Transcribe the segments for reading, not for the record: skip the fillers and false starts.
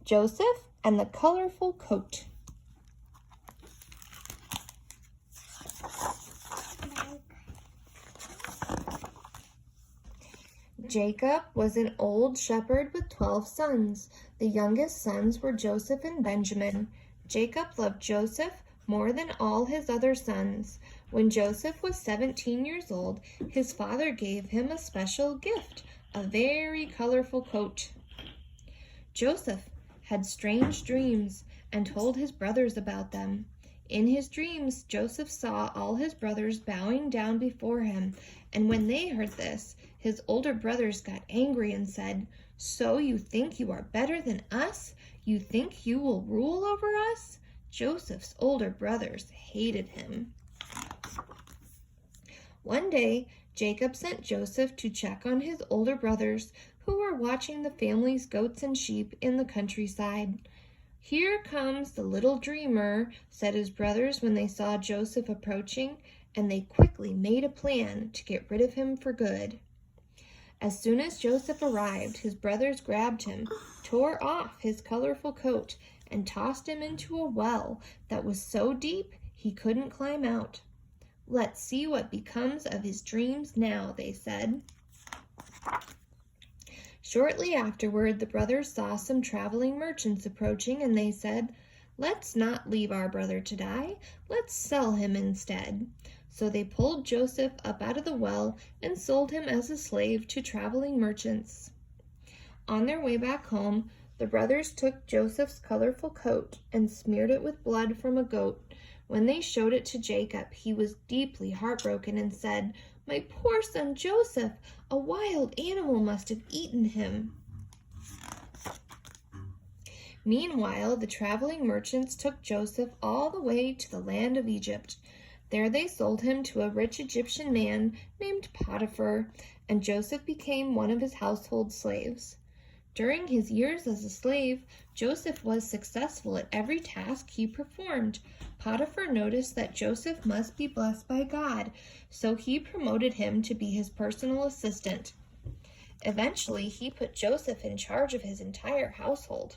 Joseph and the Colorful Coat. Jacob was an old shepherd with 12 sons. The youngest sons were Joseph and Benjamin. Jacob loved Joseph more than all his other sons. When Joseph was 17 years old, his father gave him a special gift, a very colorful coat. Joseph had strange dreams and told his brothers about them. In his dreams, Joseph saw all his brothers bowing down before him, and when they heard this, his older brothers got angry and said, "So you think you are better than us? You think you will rule over us?" Joseph's older brothers hated him. One day, Jacob sent Joseph to check on his older brothers, who were watching the family's goats and sheep in the countryside. "Here comes the little dreamer," said his brothers when they saw Joseph approaching, and they quickly made a plan to get rid of him for good. As soon as Joseph arrived, his brothers grabbed him, tore off his colorful coat, and tossed him into a well that was so deep he couldn't climb out. "Let's see what becomes of his dreams now," they said. Shortly afterward, the brothers saw some traveling merchants approaching, and they said, "Let's not leave our brother to die. Let's sell him instead." So they pulled Joseph up out of the well and sold him as a slave to traveling merchants. On their way back home, the brothers took Joseph's colorful coat and smeared it with blood from a goat. When they showed it to Jacob, he was deeply heartbroken and said, "My poor son Joseph, a wild animal must have eaten him." Meanwhile, the traveling merchants took Joseph all the way to the land of Egypt. There they sold him to a rich Egyptian man named Potiphar, and Joseph became one of his household slaves. During his years as a slave, Joseph was successful at every task he performed. Potiphar noticed that Joseph must be blessed by God, so he promoted him to be his personal assistant. Eventually, he put Joseph in charge of his entire household.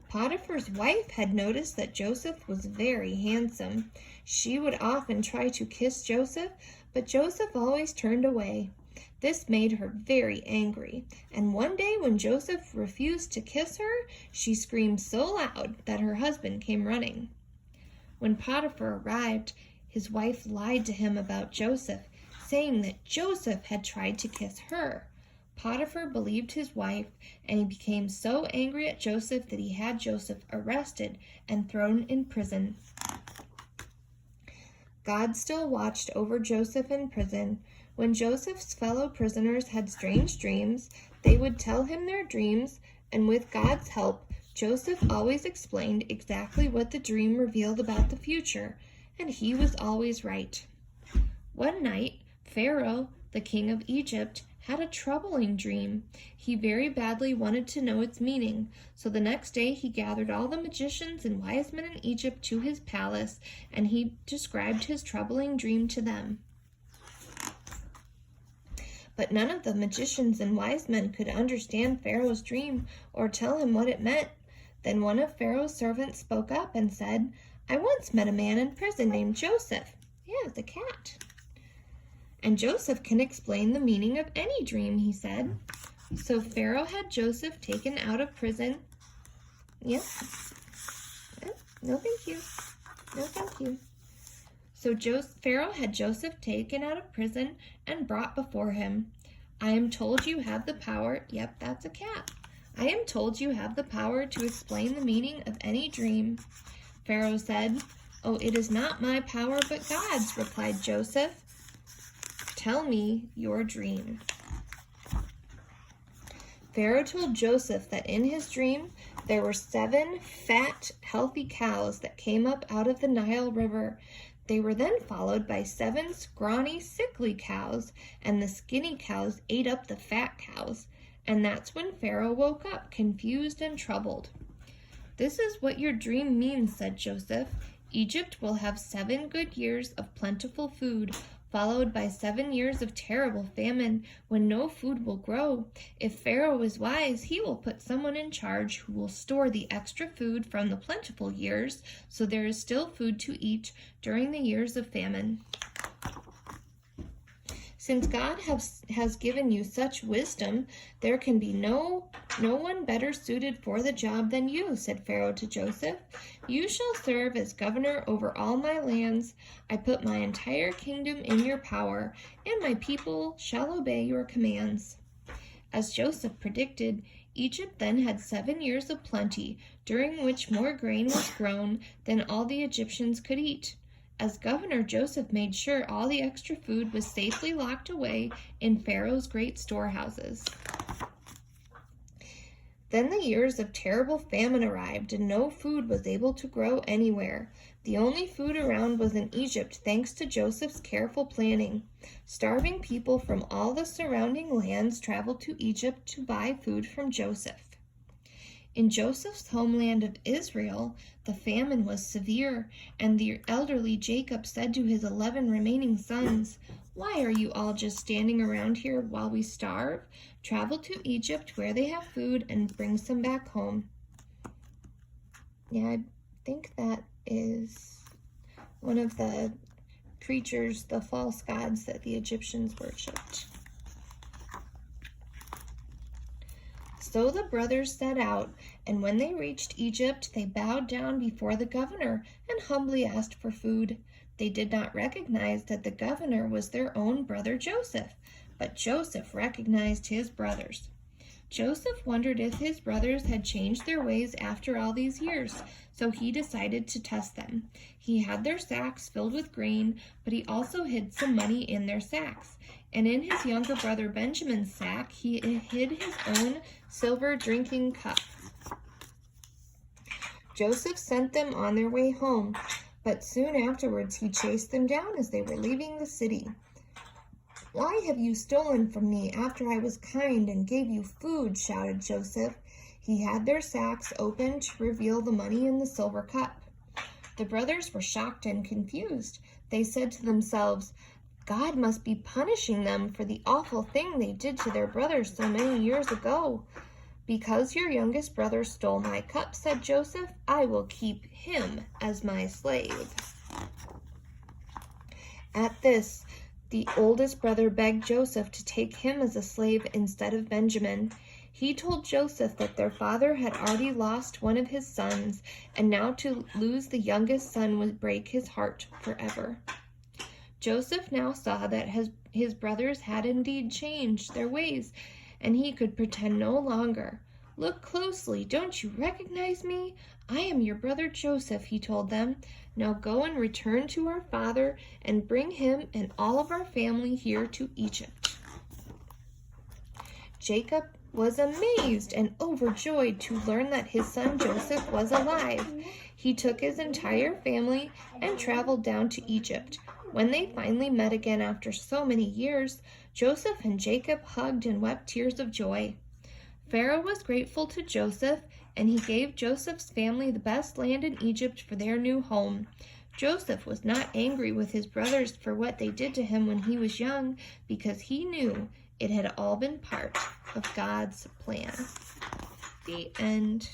Potiphar's wife had noticed that Joseph was very handsome. She would often try to kiss Joseph, but Joseph always turned away. This made her very angry, and one day when Joseph refused to kiss her, she screamed so loud that her husband came running. When Potiphar arrived, his wife lied to him about Joseph, saying that Joseph had tried to kiss her. Potiphar believed his wife, and he became so angry at Joseph that he had Joseph arrested and thrown in prison. God still watched over Joseph in prison. When Joseph's fellow prisoners had strange dreams, they would tell him their dreams, and with God's help, Joseph always explained exactly what the dream revealed about the future, and he was always right. One night, Pharaoh, the king of Egypt, had a troubling dream. He very badly wanted to know its meaning, so the next day he gathered all the magicians and wise men in Egypt to his palace, and he described his troubling dream to them. But none of the magicians and wise men could understand Pharaoh's dream or tell him what it meant. Then one of Pharaoh's servants spoke up and said, "I once met a man in prison named Joseph." Yeah, the cat. "And Joseph can explain the meaning of any dream," he said. So Pharaoh had Joseph taken out of prison. Yep. No, thank you. No, thank you. So Pharaoh had Joseph taken out of prison and brought before him. "I am told you have the power," yep, that's a cat. "I am told you have the power to explain the meaning of any dream." Pharaoh said, "Oh, it is not my power but God's," replied Joseph. "Tell me your dream." Pharaoh told Joseph that in his dream there were 7 fat, healthy cows that came up out of the Nile River. They were then followed by 7 scrawny, sickly cows, and the skinny cows ate up the fat cows. And that's when Pharaoh woke up, confused and troubled. "This is what your dream means," said Joseph. "Egypt will have 7 good years of plentiful food, followed by 7 years of terrible famine when no food will grow. If Pharaoh is wise, he will put someone in charge who will store the extra food from the plentiful years so there is still food to eat during the years of famine. Since God has given you such wisdom, there can be no one better suited for the job than you, said Pharaoh to Joseph. You shall serve as governor over all my lands. I put my entire kingdom in your power, and my people shall obey your commands. As Joseph predicted, Egypt then had 7 years of plenty, during which more grain was grown than all the Egyptians could eat. As governor, Joseph made sure all the extra food was safely locked away in Pharaoh's great storehouses. Then the years of terrible famine arrived, and no food was able to grow anywhere. The only food around was in Egypt, thanks to Joseph's careful planning. Starving people from all the surrounding lands traveled to Egypt to buy food from Joseph. In Joseph's homeland of Israel, the famine was severe, and the elderly Jacob said to his 11 remaining sons, "Why are you all just standing around here while we starve? Travel to Egypt where they have food and bring some back home." Yeah, I think that is one of the creatures, the false gods that the Egyptians worshipped. So the brothers set out, and when they reached Egypt, they bowed down before the governor and humbly asked for food. They did not recognize that the governor was their own brother Joseph, but Joseph recognized his brothers. Joseph wondered if his brothers had changed their ways after all these years, so he decided to test them. He had their sacks filled with grain, but he also hid some money in their sacks. And in his younger brother Benjamin's sack, he hid his own silver drinking cup. Joseph sent them on their way home, but soon afterwards he chased them down as they were leaving the city. "Why have you stolen from me after I was kind and gave you food?" shouted Joseph. He had their sacks open to reveal the money in the silver cup. The brothers were shocked and confused. They said to themselves, "God must be punishing them for the awful thing they did to their brother so many years ago." "Because your youngest brother stole my cup," said Joseph, "I will keep him as my slave." At this, the oldest brother begged Joseph to take him as a slave instead of Benjamin. He told Joseph that their father had already lost one of his sons, and now to lose the youngest son would break his heart forever. Joseph now saw that his brothers had indeed changed their ways, and he could pretend no longer. "Look closely, don't you recognize me? I am your brother Joseph," he told them. "Now go and return to our father and bring him and all of our family here to Egypt." Jacob was amazed and overjoyed to learn that his son Joseph was alive. He took his entire family and traveled down to Egypt. When they finally met again after so many years, Joseph and Jacob hugged and wept tears of joy. Pharaoh was grateful to Joseph, and he gave Joseph's family the best land in Egypt for their new home. Joseph was not angry with his brothers for what they did to him when he was young, because he knew it had all been part of God's plan. The end.